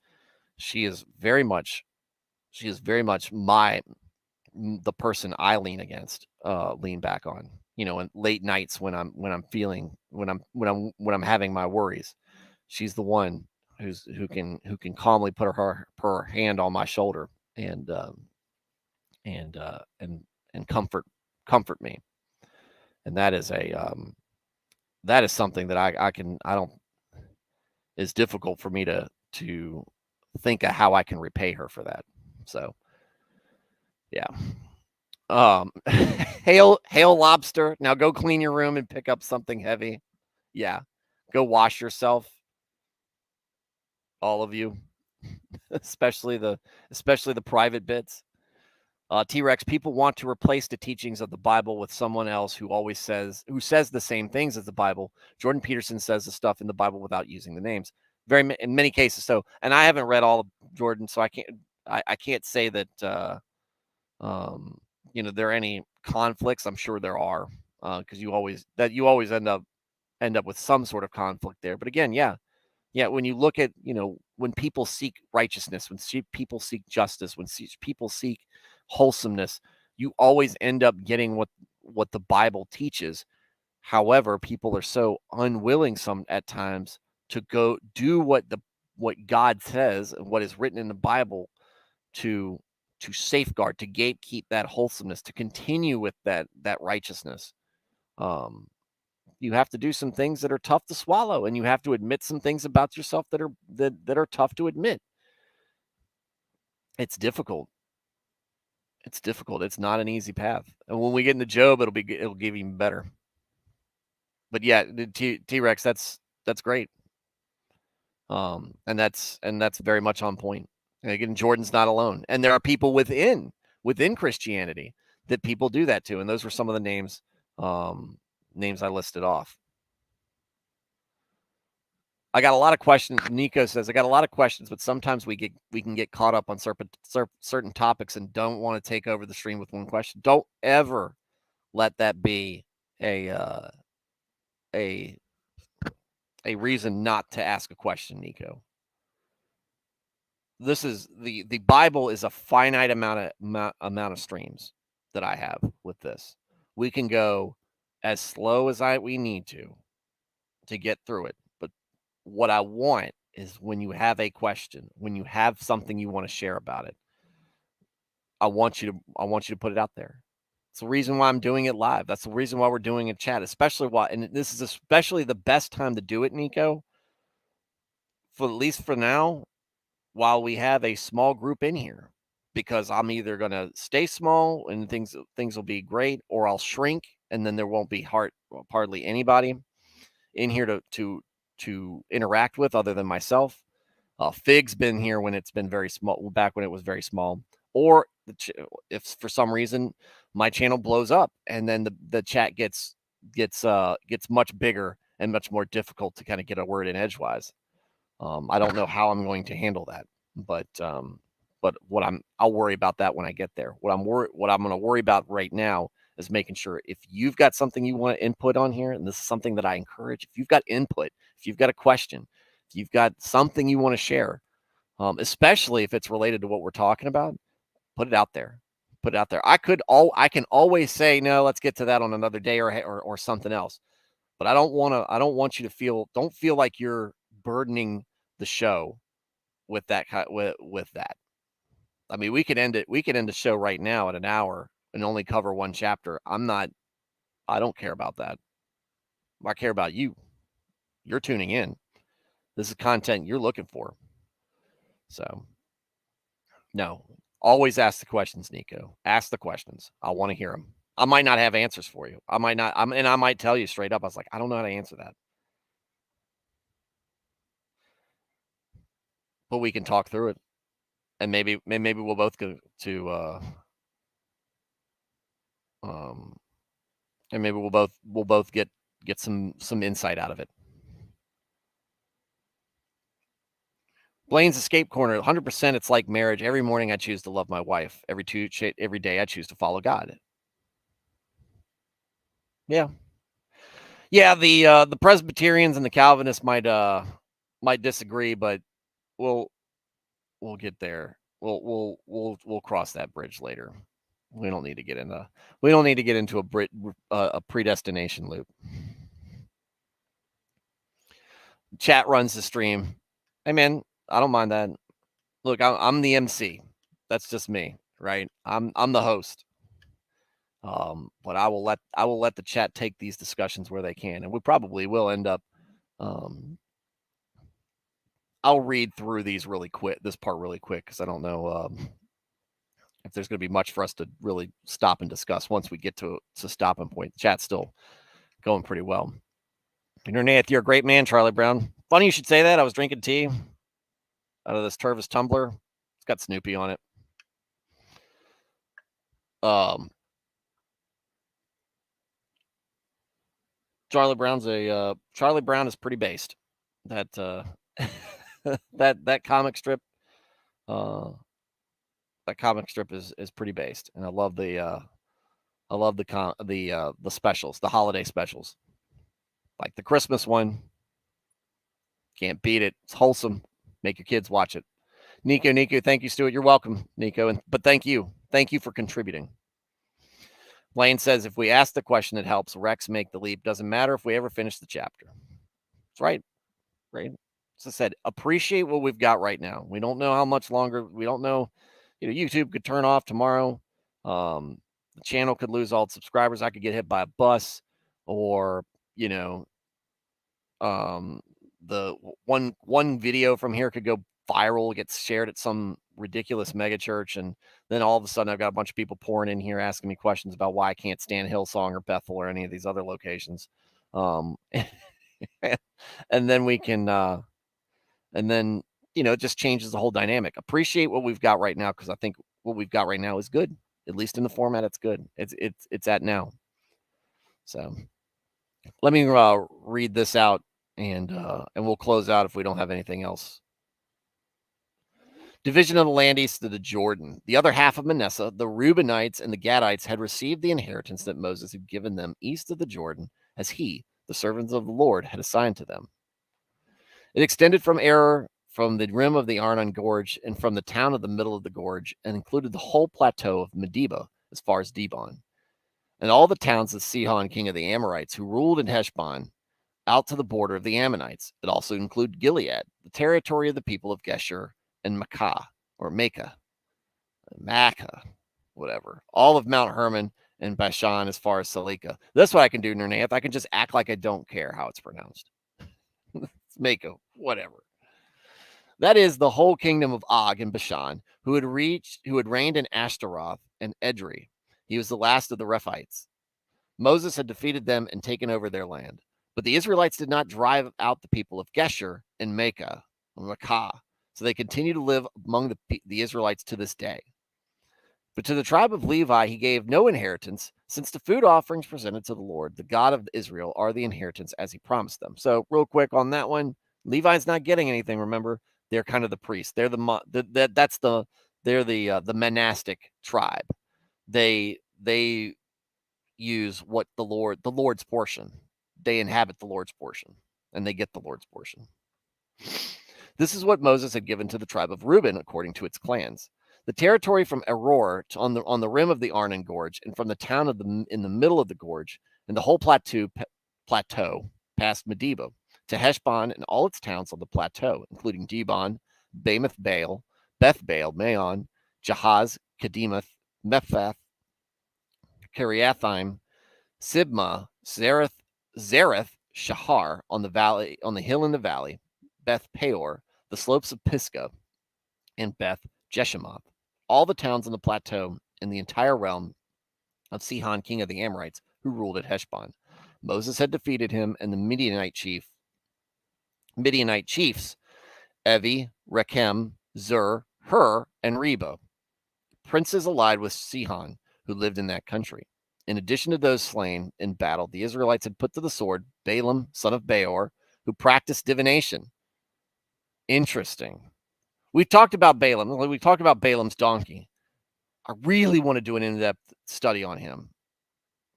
very much the person I lean back on. You know, in late nights when I'm feeling when I'm having my worries, she's the one who can calmly put her hand on my shoulder and and uh, and and comfort me. And that is something that I don't is difficult for me to think of how I can repay her for that. So yeah. Hail lobster. Now go clean your room and pick up something heavy. Yeah. Go wash yourself, all of you, especially the private bits. T-Rex, people want to replace the teachings of the Bible with someone else who says the same things as the Bible. Jordan Peterson says the stuff in the Bible without using the names. In many cases. So, and I haven't read all of Jordan, so I can't say that um, there are any conflicts. I'm sure there are, because you always end up with some sort of conflict there. But again, yeah, when you look at, when people seek righteousness, when people seek justice, when people seek wholesomeness, you always end up getting what the Bible teaches. However, people are so unwilling at times to go do what God says and what is written in the Bible to safeguard, to gatekeep that wholesomeness, to continue with that righteousness. Um, you have to do some things that are tough to swallow, and you have to admit some things about yourself that are tough to admit. It's difficult. It's difficult. It's not an easy path. And when we get into Job, it'll give even better. But yeah, the T-Rex, that's great. And that's very much on point. And again, Jordan's not alone. And there are people within Christianity that people do that to. And those were some of the names I listed off. I got a lot of questions. Nico says I got a lot of questions, but sometimes we can get caught up on certain topics and don't want to take over the stream with one question. Don't ever let that be a a a reason not to ask a question, Nico. This is the Bible is a finite amount of streams that I have with this. We can go as slow as we need to get through it. But what I want is when you have a question, when you have something you want to share about it, I want you to put it out there. It's the reason why I'm doing it live. That's the reason why we're doing a chat, and this is especially the best time to do it, Nico, for at least for now, while we have a small group in here. because I'm either going to stay small and things will be great, or I'll shrink and then there won't be hardly anybody in here to interact with other than myself. Fig's been here when it's been very small, back when it was very small. Or if for some reason my channel blows up and then the chat gets much bigger and much more difficult to kind of get a word in edgewise. I don't know how I'm going to handle that, but I'll worry about that when I get there. What I'm going to worry about right now is making sure if you've got something you want to input on here, and this is something that I encourage, if you've got input, if you've got a question, if you've got something you want to share, especially if it's related to what we're talking about, put it out there. Put it out there. I can always say, no, let's get to that on another day or something else. But I don't want you to don't feel like you're burdening the show with that with that. I mean, we could end the show right now at an hour and only cover one chapter. I don't care about that. I care about you. You're tuning in. This is content you're looking for. So, no, always ask the questions, Nico. Ask the questions. I want to hear them. I might not have answers for you. I might tell you straight up. I was like, I don't know how to answer that. But we can talk through it. And maybe we'll both go to and maybe we'll both get some insight out of it. Blaine's Escape Corner, 100%. It's like marriage. Every morning I choose to love my wife. Every day I choose to follow God. Yeah. Yeah, the Presbyterians and the Calvinists might disagree, but we'll get there. We'll cross that bridge later. We don't need to get into a predestination loop. Chat runs the stream. Hey man, I don't mind that. Look, I'm the MC. That's just me, right? I'm the host. But I will let the chat take these discussions where they can, and we probably will end up. I'll read through this part really quick, because I don't know if there's going to be much for us to really stop and discuss once we get to stopping point. The chat's still going pretty well. Nath, you're a great man, Charlie Brown. Funny you should say that. I was drinking tea out of this Tervis tumbler. It's got Snoopy on it. Charlie Brown is pretty based. That that comic strip. That comic strip is pretty based, and I love the specials, the holiday specials, like the Christmas one. Can't beat it. It's wholesome. Make your kids watch it. Nico, thank you, Stuart. You're welcome, Nico, but thank you for contributing. Blaine says, if we ask the question, it helps Rex make the leap. Doesn't matter if we ever finish the chapter. That's right. Right. As I said, appreciate what we've got right now. We don't know how much longer. We don't know. YouTube could turn off tomorrow. The channel could lose all its subscribers. I could get hit by a bus, or the one video from here could go viral, gets shared at some ridiculous mega church, and then all of a sudden I've got a bunch of people pouring in here asking me questions about why I can't stand Hillsong or Bethel or any of these other locations. And then we can and then it just changes the whole dynamic. Appreciate what we've got right now, because I think what we've got right now is good. At least in the format, it's good. It's at now. So let me read this out, and we'll close out if we don't have anything else. Division of the land east of the Jordan. The other half of Manasseh, the Reubenites and the Gadites, had received the inheritance that Moses had given them east of the Jordan, as he, the servants of the Lord, had assigned to them. It extended from Aroer, from the rim of the Arnon Gorge, and from the town of the middle of the gorge, and included the whole plateau of Medeba as far as Dibon, and all the towns of Sihon, king of the Amorites, who ruled in Heshbon, out to the border of the Ammonites. It also included Gilead, the territory of the people of Geshur, and Makkah, whatever. All of Mount Hermon and Bashan as far as Salika. That's what I can do, Nernath. I can just act like I don't care how it's pronounced. It's Mako, whatever. That is the whole kingdom of Og and Bashan, who had reigned in Ashtaroth and Edrei. He was the last of the Rephites. Moses had defeated them and taken over their land. But the Israelites did not drive out the people of Geshur and Makkah, so they continue to live among the Israelites to this day. But to the tribe of Levi he gave no inheritance, since the food offerings presented to the Lord, the God of Israel, are the inheritance as he promised them. So real quick on that one, Levi's not getting anything. Remember, they're kind of the priests. They're the monastic tribe. They use what the Lord's portion. They inhabit the Lord's portion, and they get the Lord's portion. This is what Moses had given to the tribe of Reuben according to its clans. The territory from Aror on the rim of the Arnon Gorge, and from the town in the middle of the gorge, and the whole plateau past Medeba, to Heshbon and all its towns on the plateau, including Dibon, Bamoth Baal, Beth Baal, Maon, Jahaz, Kedemoth, Mephath, Kiriathaim, Sibmah, Zareth, Shahar on the hill in the valley, Beth Peor, the slopes of Pisgah, and Beth Jeshimoth, all the towns on the plateau in the entire realm of Sihon, king of the Amorites, who ruled at Heshbon. Moses had defeated him and the Midianite chiefs, Evi, Rechem, Zur, Hur, and Reba, princes allied with Sihon, who lived in that country. In addition to those slain in battle, the Israelites had put to the sword Balaam, son of Beor, who practiced divination. Interesting. We've talked about Balaam. We talked about Balaam's donkey. I really want to do an in-depth study on him.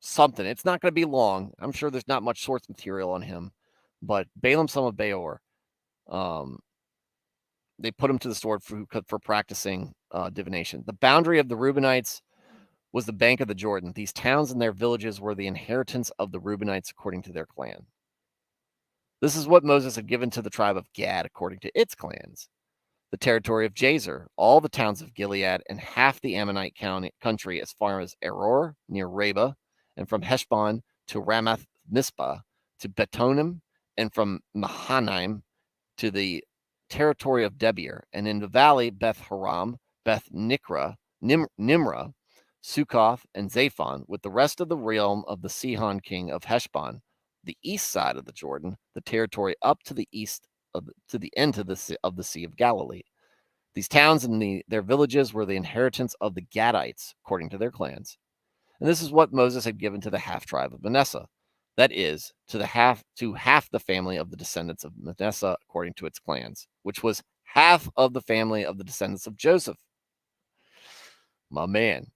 Something. It's not going to be long. I'm sure there's not much source material on him. But Balaam, son of Beor, they put him to the sword for practicing divination. The boundary of the Reubenites was the bank of the Jordan. These towns and their villages were the inheritance of the Reubenites according to their clan. This is what Moses had given to the tribe of Gad according to its clans. The territory of Jazer, all the towns of Gilead, and half the Ammonite country as far as Aror, near Reba, and from Heshbon to Ramath Mizpah, to Betonim, and from Mahanaim to the territory of Debir, and in the valley Beth Haram, Beth Nimrah, Succoth, and Zaphon, with the rest of the realm of the Sihon king of Heshbon, the east side of the Jordan, the territory up to the east to the end of the Sea of Galilee. These towns and their villages were the inheritance of the Gadites, according to their clans. And this is what Moses had given to the half tribe of Manasseh, that is, to half the family of the descendants of Manasseh, according to its clans, which was half of the family of the descendants of Joseph. My man.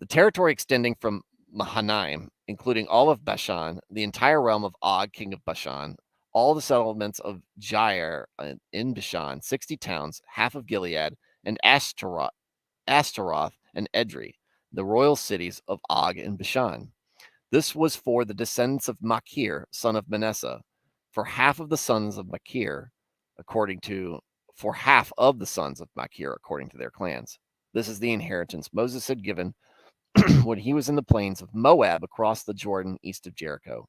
The territory extending from Mahanaim, including all of Bashan, the entire realm of Og, king of Bashan, all the settlements of Jair in Bashan, 60 towns, half of Gilead, and Ashtaroth and Edrei, the royal cities of Og and Bashan. This was for the descendants of Machir, son of Manasseh, for half of the sons of Machir, according to their clans. This is the inheritance Moses had given when he was in the plains of Moab across the Jordan east of Jericho.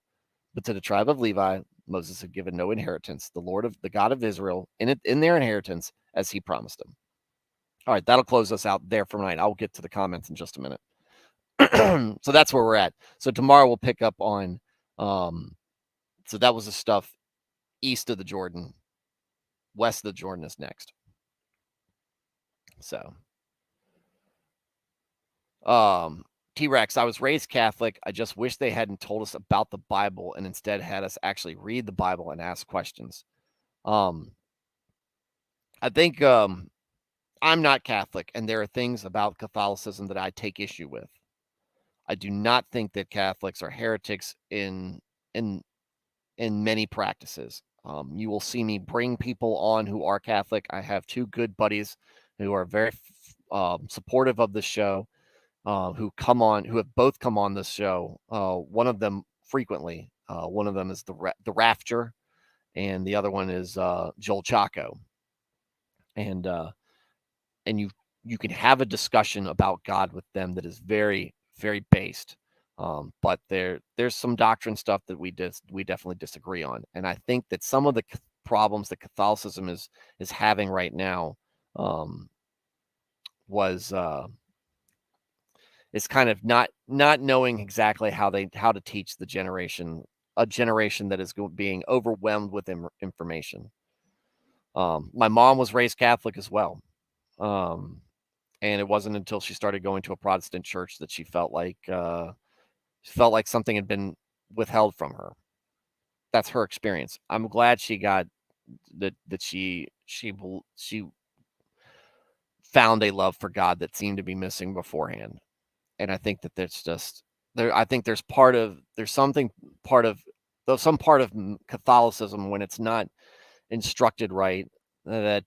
But to the tribe of Levi, Moses had given no inheritance, the God of Israel, in their inheritance, as he promised them. All right, that'll close us out there for tonight. I'll get to the comments in just a minute. So that's where we're at. So tomorrow we'll pick up on, so that was the stuff east of the Jordan. West of the Jordan is next. So, T-Rex, I was raised Catholic. I just wish they hadn't told us about the Bible and instead had us actually read the Bible and ask questions. I think I'm not Catholic, and there are things about Catholicism that I take issue with. I do not think that Catholics are heretics in many practices. You will see me bring people on who are Catholic. I have two good buddies who are very supportive of the show. Who have both come on this show. One of them frequently. One of them is the Rafter, and the other one is Joel Chaco. And you can have a discussion about God with them that is very, very based. But there's some doctrine stuff that we definitely disagree on, and I think that some of the problems that Catholicism is having right now was is kind of not knowing exactly how to teach a generation that is being overwhelmed with information. My mom was raised Catholic as well. And it wasn't until she started going to a Protestant church that she felt like something had been withheld from her. That's her experience. I'm glad she got that she found a love for God that seemed to be missing beforehand. And I think that there's just there. I think there's something part of some part of Catholicism when it's not instructed right that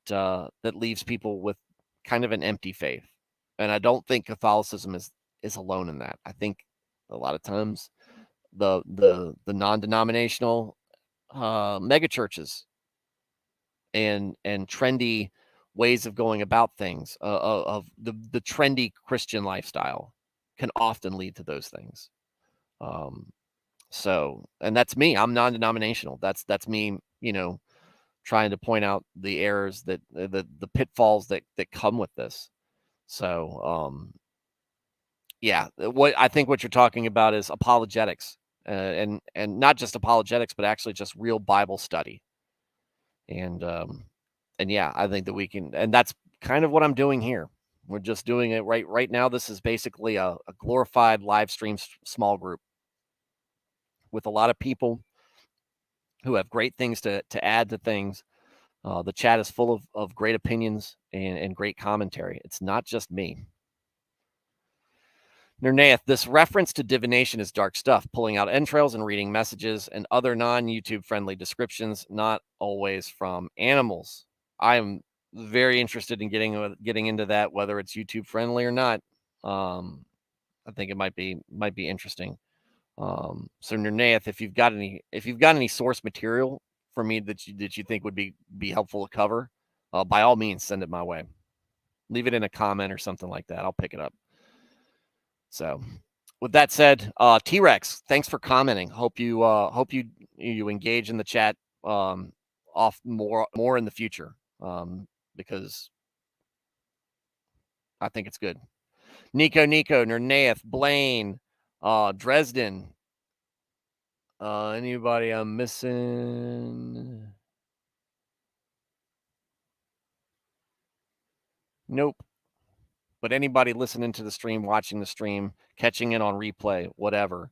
leaves people with kind of an empty faith. And I don't think Catholicism is alone in that. I think a lot of times the non-denominational mega churches and trendy ways of going about things of the trendy Christian lifestyle can often lead to those things. So, and that's me. I'm non-denominational. That's me, trying to point out the errors that the pitfalls that come with this. So, yeah, what I think what you're talking about is apologetics, and not just apologetics, but actually just real Bible study. And yeah, I think that we can, and that's kind of what I'm doing here. We're just doing it right now. This is basically a glorified live stream small group with a lot of people who have great things to add to things. The chat is full of great opinions and great commentary. It's not just me. Nernaeth, this reference to divination is dark stuff, pulling out entrails and reading messages and other non-YouTube friendly descriptions, not always from animals. I am very interested in getting into that, whether it's YouTube friendly or not. I think it might be interesting. So Nernaeth, if you've got any source material for me that you think would be helpful to cover, by all means send it my way. Leave it in a comment or something like that. I'll pick it up. So, with that said, T-Rex, thanks for commenting. Hope you engage in the chat off more in the future, because I think it's good. Nico, Nernaeth, Blaine, Dresden. Anybody I'm missing? Nope. But anybody listening to the stream, watching the stream, catching it on replay, whatever,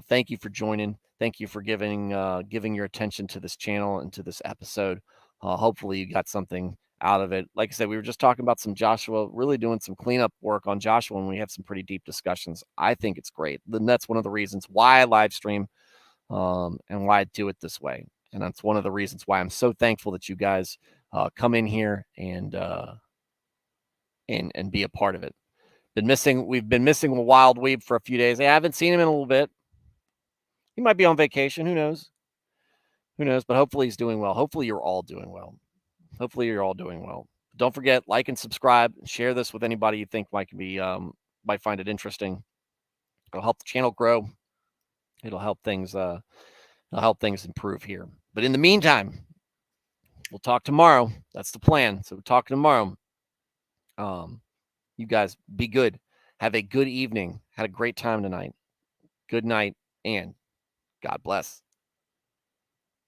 thank you for joining. Thank you for giving your attention to this channel and to this episode. Hopefully you got something out of it. Like I said, we were just talking about some Joshua, really doing some cleanup work on Joshua, and we have some pretty deep discussions. I think it's great. And that's one of the reasons why I live stream, and why I do it this way. And that's one of the reasons why I'm so thankful that you guys come in here and be a part of it. We've been missing a Wild Weeb for a few days. I haven't seen him in a little bit. He might be on vacation. Who knows? But hopefully he's doing well. Hopefully you're all doing well. Don't forget, like and subscribe. Share this with anybody you think might find it interesting. It'll help the channel grow. It'll help things improve here. But in the meantime, we'll talk tomorrow. That's the plan. So we're talking tomorrow. You guys be good. Have a good evening. Had a great time tonight. Good night, and God bless.